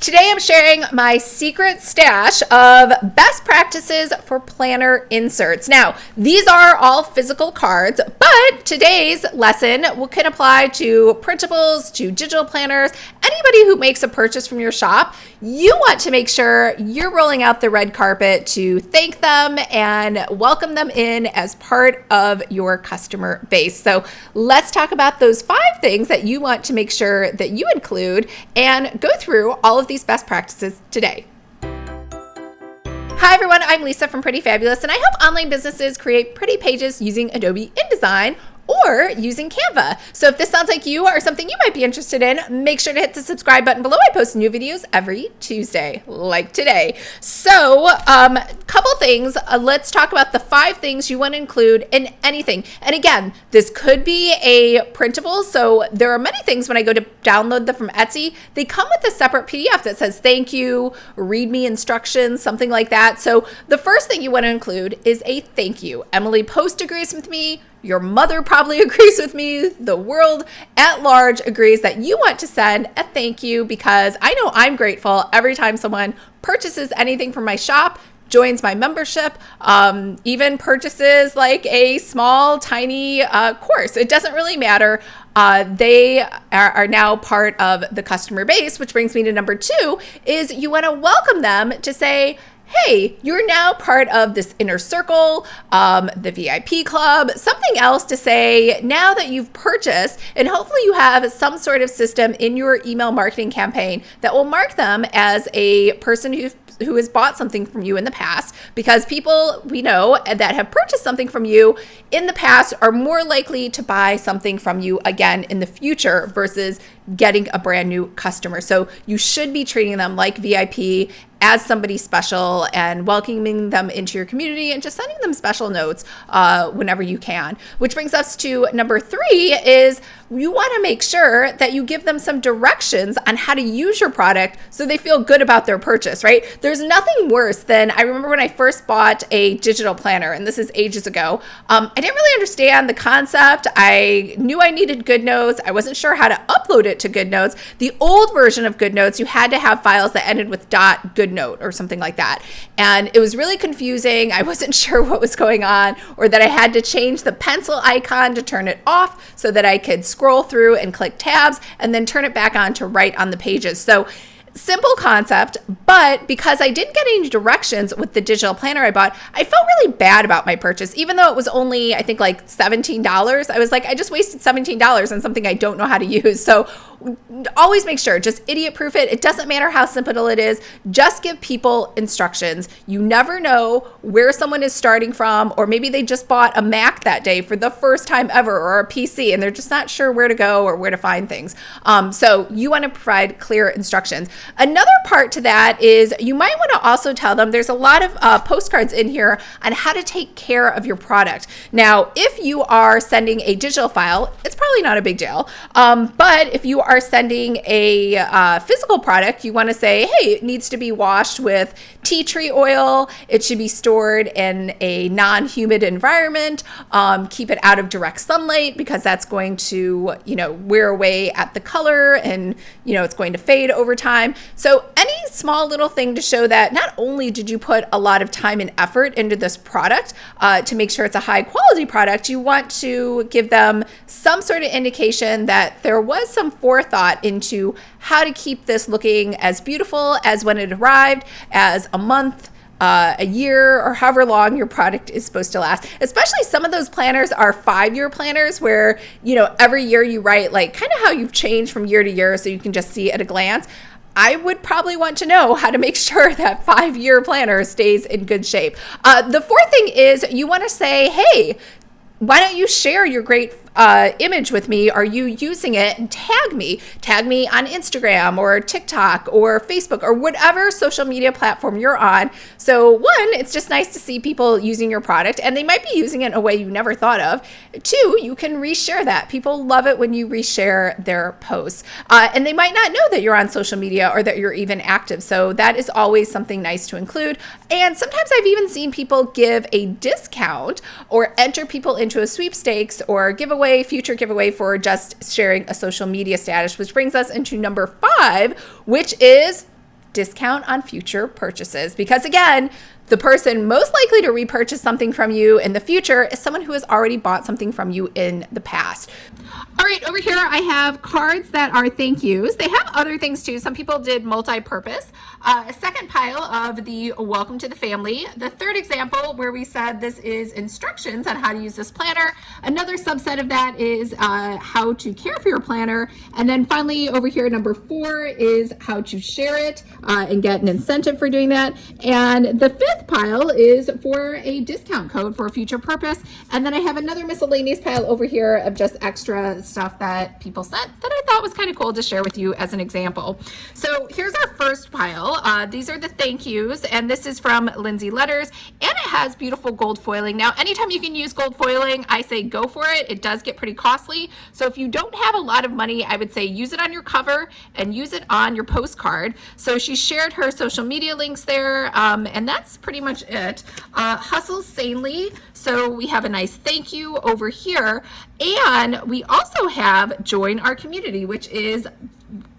Today I'm sharing my secret stash of best practices for planner inserts. Now, these are all physical cards, but today's lesson can apply to printables, to digital planners, anybody who makes a purchase from your shop. You want to make sure you're rolling out the red carpet to thank them and welcome them in as part of your customer base. So let's talk about those 5 things that you want to make sure that you include and go through all of these best practices today. Hi everyone, I'm Lisa from Pretty Fabulous, and I help online businesses create pretty pages using Adobe InDesign or using Canva. So if this sounds like you or something you might be interested in, make sure to hit the subscribe button below. I post new videos every Tuesday, like today. So couple things, let's talk about the 5 things you want to include in anything. And again, this could be a printable. So there are many things when I go to download them from Etsy, they come with a separate PDF that says thank you, read me instructions, something like that. So the first thing you want to include is a thank you. Emily Post agrees with me. Your mother probably agrees with me. The world at large agrees that you want to send a thank you, because I know I'm grateful every time someone purchases anything from my shop, joins my membership, even purchases like a small, tiny course. It doesn't really matter. They are now part of the customer base, which brings me to number 2, is you want to welcome them to say, hey, you're now part of this inner circle, the VIP club, something else to say now that you've purchased, and hopefully you have some sort of system in your email marketing campaign that will mark them as a person who has bought something from you in the past, because people we know that have purchased something from you in the past are more likely to buy something from you again in the future versus getting a brand new customer. So you should be treating them like VIP, as somebody special, and welcoming them into your community and just sending them special notes whenever you can. Which brings us to number 3, is you want to make sure that you give them some directions on how to use your product so they feel good about their purchase, right? There's nothing worse than, I remember when I first bought a digital planner, and this is ages ago, I didn't really understand the concept. I knew I needed GoodNotes. I wasn't sure how to upload it to GoodNotes. The old version of GoodNotes, you had to have files that ended with .goodnote or something like that. And it was really confusing. I wasn't sure what was going on, or that I had to change the pencil icon to turn it off so that I could scroll through and click tabs and then turn it back on to write on the pages. So simple concept, but because I didn't get any directions with the digital planner I bought, I felt really bad about my purchase. Even though it was only, I think, like $17, I was like, I just wasted $17 on something I don't know how to use. So always make sure, just idiot proof it. It doesn't matter how simple it is. Just give people instructions. You never know where someone is starting from, or maybe they just bought a Mac that day for the first time ever, or a PC, and they're just not sure where to go or where to find things. So you want to provide clear instructions. Another part to that is you might want to also tell them, there's a lot of postcards in here on how to take care of your product. Now, if you are sending a digital file, it's probably not a big deal. But if you are sending a physical product, you want to say, hey, it needs to be washed with tea tree oil. It should be stored in a non-humid environment. Keep it out of direct sunlight, because that's going to, wear away at the color, and, it's going to fade over time. So any small little thing to show that not only did you put a lot of time and effort into this product to make sure it's a high quality product, you want to give them some sort of indication that there was some forethought into how to keep this looking as beautiful as when it arrived, as a month, a year, or however long your product is supposed to last. Especially some of those planners are 5-year planners where, every year you write like kind of how you've changed from year to year, so you can just see at a glance. I would probably want to know how to make sure that 5-year planner stays in good shape. The 4th thing is you want to say, hey, why don't you share your great image with me? Are you using it? And tag me on Instagram or TikTok or Facebook or whatever social media platform you're on. So 1, it's just nice to see people using your product, and they might be using it in a way you never thought of. 2, you can reshare that. People love it when you reshare their posts. And they might not know that you're on social media or that you're even active. So that is always something nice to include. And sometimes I've even seen people give a discount or enter people into a sweepstakes or future giveaway for just sharing a social media status, which brings us into number 5, which is discount on future purchases. Because again, the person most likely to repurchase something from you in the future is someone who has already bought something from you in the past. All right, over here I have cards that are thank yous. They have other things too. Some people did multi-purpose. A second pile of the welcome to the family. The third example where we said this is instructions on how to use this planner. Another subset of that is how to care for your planner. And then finally over here, number 4 is how to share it and get an incentive for doing that. And the fifth pile is for a discount code for a future purpose. And then I have another miscellaneous pile over here of just extra stuff that people sent that I thought was kind of cool to share with you as an example. So here's our first pile. These are the thank yous, and this is from Lindsay Letters, and it has beautiful gold foiling. Now, anytime you can use gold foiling, I say go for it. It does get pretty costly. So if you don't have a lot of money, I would say use it on your cover and use it on your postcard. So she shared her social media links there, and that's pretty much it. Hustle sanely. So we have a nice thank you over here. And we also have join our community, which is,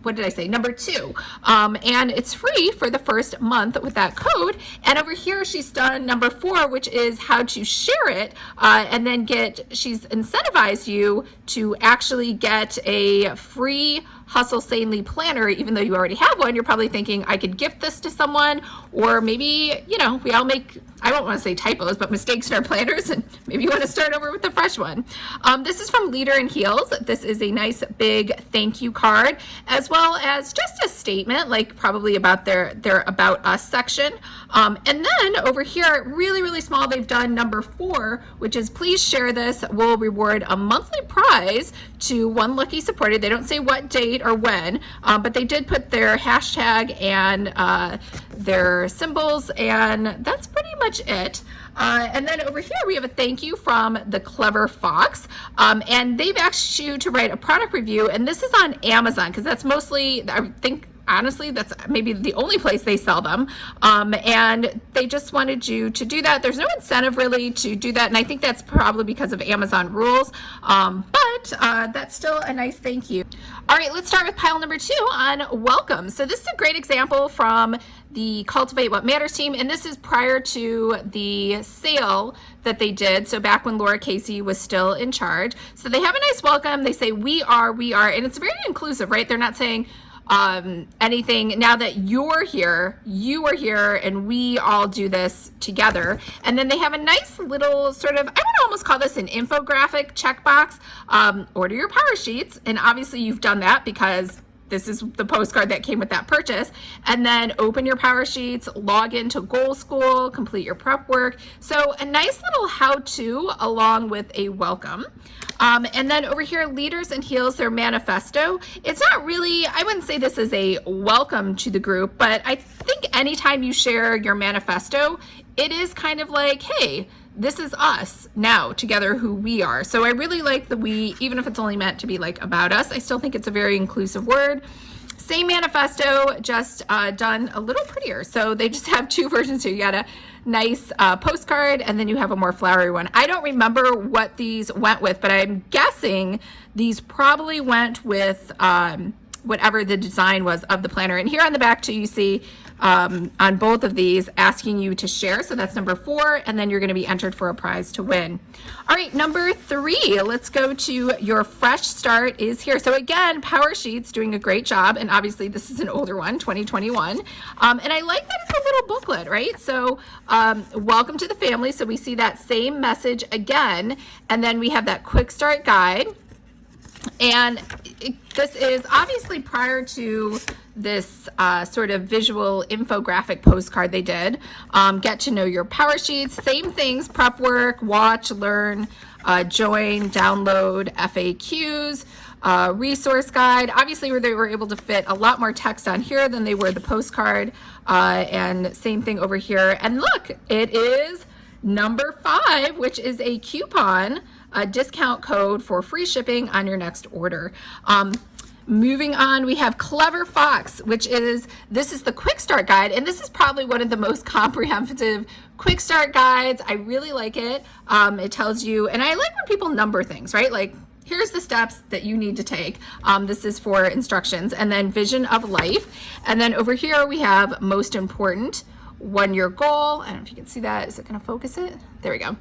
what did I say? Number 2. And it's free for the first month with that code. And over here, she's done number 4, which is how to share it. And then she's incentivized you to actually get a free Hustle Sanely planner. Even though you already have one, you're probably thinking I could gift this to someone, or maybe, we all make, I don't want to say typos, but mistakes in our planners, and maybe you want to start over with a fresh one. This is from Leader in Heels. This is a nice big thank you card, as well as just a statement, like probably about their About Us section. And then over here, really, really small, they've done number 4, which is please share this. We'll reward a monthly prize to one lucky supporter. They don't say what date or when, but they did put their hashtag and their symbols, and that's pretty much it. And then over here we have a thank you from the Clever Fox, and they've asked you to write a product review, and this is on Amazon because that's mostly, I think, honestly, that's maybe the only place they sell them. And they just wanted you to do that. There's no incentive really to do that. And I think that's probably because of Amazon rules. But that's still a nice thank you. All right, let's start with pile number 2 on welcome. So this is a great example from the Cultivate What Matters team. And this is prior to the sale that they did. So back when Laura Casey was still in charge. So they have a nice welcome. They say, we are, and it's very inclusive, right? They're not saying, anything. Now that you're here, you are here, and we all do this together. And then they have a nice little sort of, I would almost call this an infographic checkbox. Order your power sheets. And obviously you've done that because this is the postcard that came with that purchase. And then open your power sheets, log into Goal School, complete your prep work. So a nice little how-to along with a welcome. And then over here, Leaders in Heels, their manifesto. It's not really, I wouldn't say this is a welcome to the group, but I think anytime you share your manifesto, it is kind of like, hey, this is us now together, who we are. So I really like the we, even if it's only meant to be like about us, I still think it's a very inclusive word. Same manifesto, just done a little prettier. So they just have 2 versions here. You got a nice postcard, and then you have a more flowery one. I don't remember what these went with, but I'm guessing these probably went with whatever the design was of the planner. And here on the back too, you see on both of these asking you to share. So that's number 4, and then you're going to be entered for a prize to win. All right, number 3, let's go to your fresh start is here. So again, Power Sheets doing a great job, and obviously this is an older one, 2021. And I like that it's a little booklet, right? So welcome to the family. So we see that same message again, and then we have that quick start guide. And this is obviously prior to this sort of visual infographic postcard they did. Get to know your power sheets, same things, prep work, watch, learn, join, download, FAQs, resource guide. Obviously they were able to fit a lot more text on here than they were the postcard, and same thing over here. And look, it is number 5, which is a coupon, a discount code for free shipping on your next order. Moving on, we have Clever Fox, which is, this is the quick start guide, and this is probably one of the most comprehensive quick start guides. I really like it. It tells you, and I like when people number things, right? Like, here's the steps that you need to take. This is for instructions, and then vision of life. And then over here we have most important, 1 year goal. I don't know if you can see that. Is it going to focus it? There we go.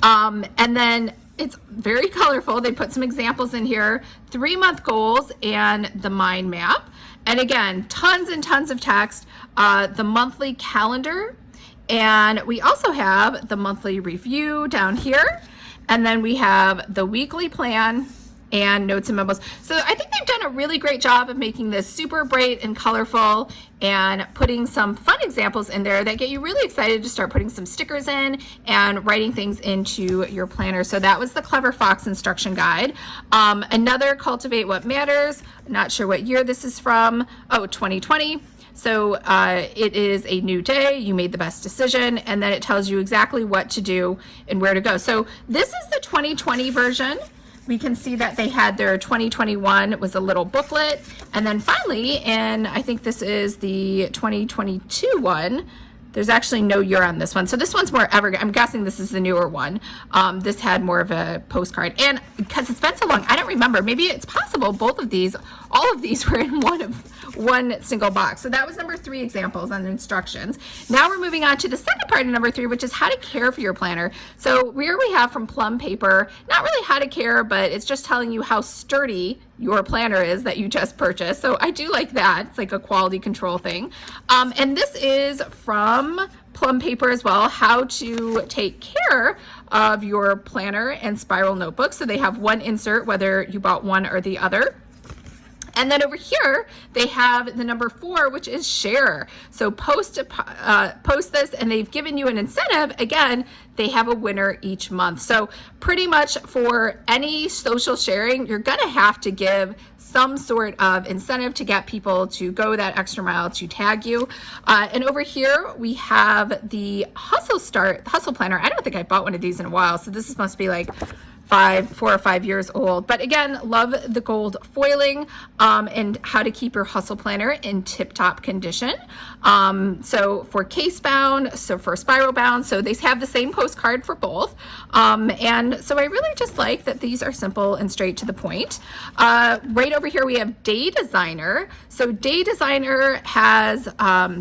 And then it's very colorful. They put some examples in here, 3-month goals and the mind map. And again, tons and tons of text, the monthly calendar. And we also have the monthly review down here. And then we have the weekly plan and notes and memos. So I think they've done a really great job of making this super bright and colorful and putting some fun examples in there that get you really excited to start putting some stickers in and writing things into your planner. So that was the Clever Fox instruction guide. Another Cultivate What Matters. Not sure what year this is from. Oh, 2020. So it is a new day, you made the best decision, and then it tells you exactly what to do and where to go. So this is the 2020 version. We can see that they had their 2021 was a little booklet. And then finally, and I think this is the 2022 one, there's actually no year on this one. So this one's more evergreen. I'm guessing this is the newer one. This had more of a postcard. And because it's been so long, I don't remember. Maybe it's possible both of these, all of these were in one single box. So that was number 3 examples on instructions. Now we're moving on to the second part of number 3, which is how to care for your planner. So here we have from Plum Paper, not really how to care, but it's just telling you how sturdy your planner is that you just purchased. So I do like that. It's like a quality control thing. And this is from Plum Paper as well, how to take care of your planner and spiral notebooks. So they have one insert, whether you bought one or the other. And then over here, they have the number 4, which is share. So post this, and they've given you an incentive. Again, they have a winner each month. So pretty much for any social sharing, you're gonna have to give some sort of incentive to get people to go that extra mile to tag you. And over here, we have the Hustle Planner. I don't think I bought one of these in a while, so this must be like 4 or 5 years old. But again, love the gold foiling and how to keep your hustle planner in tip-top condition. So for case bound, so for spiral bound, so they have the same postcard for both. And so I really just like that these are simple and straight to the point. Right over here we have Day Designer. So Day Designer has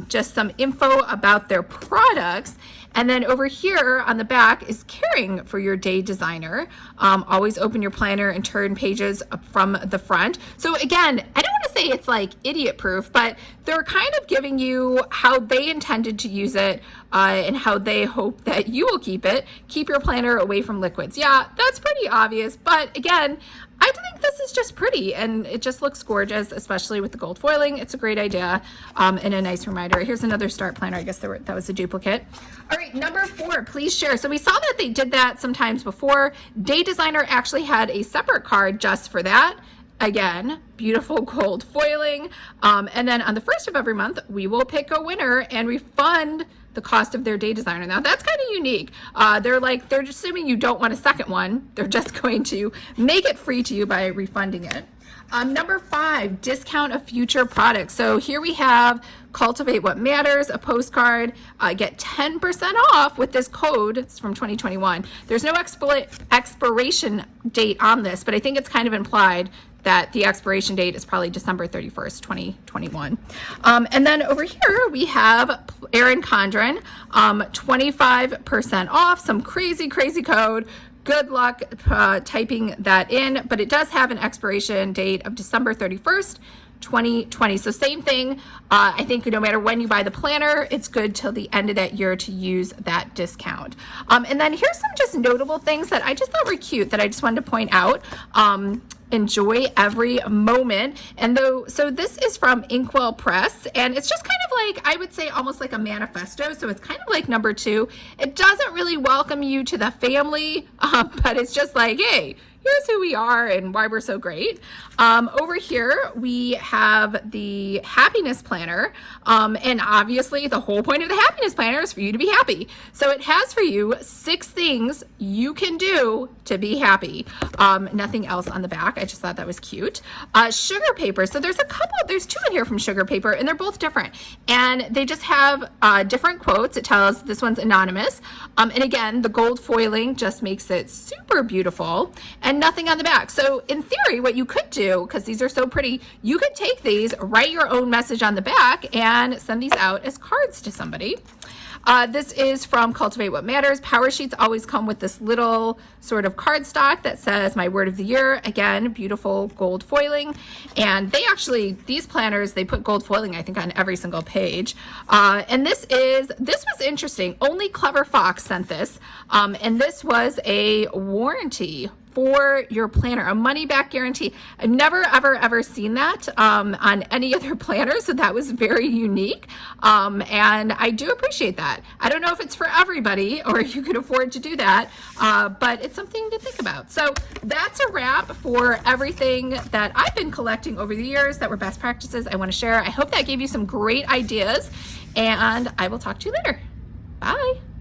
just some info about their products. And then over here on the back is caring for your day designer. Always open your planner and turn pages from the front. So again, I don't want to say it's like idiot proof, but they're kind of giving you how they intended to use it and how they hope that you will keep it. Keep your planner away from liquids. Yeah, that's pretty obvious. But again, I think this is just pretty and it just looks gorgeous, especially with the gold foiling. It's a great idea and a nice reminder. Here's another start planner. I guess that was a duplicate. All right, number 4, please share. So we saw that they did that sometimes before. Day Designer actually had a separate card just for that. Again, beautiful gold foiling. And then on the 1st of every month, we will pick a winner and refund the cost of their day designer. Now that's kind of unique. They're just assuming you don't want a second one. They're just going to make it free to you by refunding it. Number 5, discount of future products. So here we have Cultivate What Matters, a postcard. Get 10% off with this code. It's from 2021. There's no expiration date on this, but I think it's kind of implied that the expiration date is probably December 31st, 2021. And then over here we have Erin Condren, 25% off, some crazy code. Good luck typing that in, but it does have an expiration date of December 31st, 2020. So same thing. I think no matter when you buy the planner, it's good till the end of that year to use that discount. And then here's some just notable things that I just thought were cute that I just wanted to point out. Enjoy every moment. And so this is from Inkwell Press, and it's just kind of like, I would say almost like a manifesto. So it's kind of like number 2. It doesn't really welcome you to the family, but it's just like, hey, here's who we are and why we're so great. Over here, we have the happiness planner. And obviously the whole point of the happiness planner is for you to be happy. So it has for you 6 things you can do to be happy. Nothing else on the back. I just thought that was cute. Sugar paper. So there's 2 in here from Sugar Paper, and they're both different. And they just have different quotes. It tells this one's anonymous. And again, the gold foiling just makes it super beautiful, and nothing on the back. So in theory, what you could do, because these are so pretty, you could take these, write your own message on the back, and send these out as cards to somebody. This is from Cultivate What Matters. Power sheets always come with this little sort of cardstock that says my word of the year. Again, beautiful gold foiling. And they actually, these planners, they put gold foiling, I think, on every single page. And this was interesting. Only Clever Fox sent this. And this was a warranty for your planner, a money back guarantee. I've never, ever seen that on any other planner, so that was very unique. And I do appreciate that. I don't know if it's for everybody or if you can afford to do that, but it's something to think about. So that's a wrap for everything that I've been collecting over the years that were best practices I want to share. I hope that gave you some great ideas, and I will talk to you later. Bye.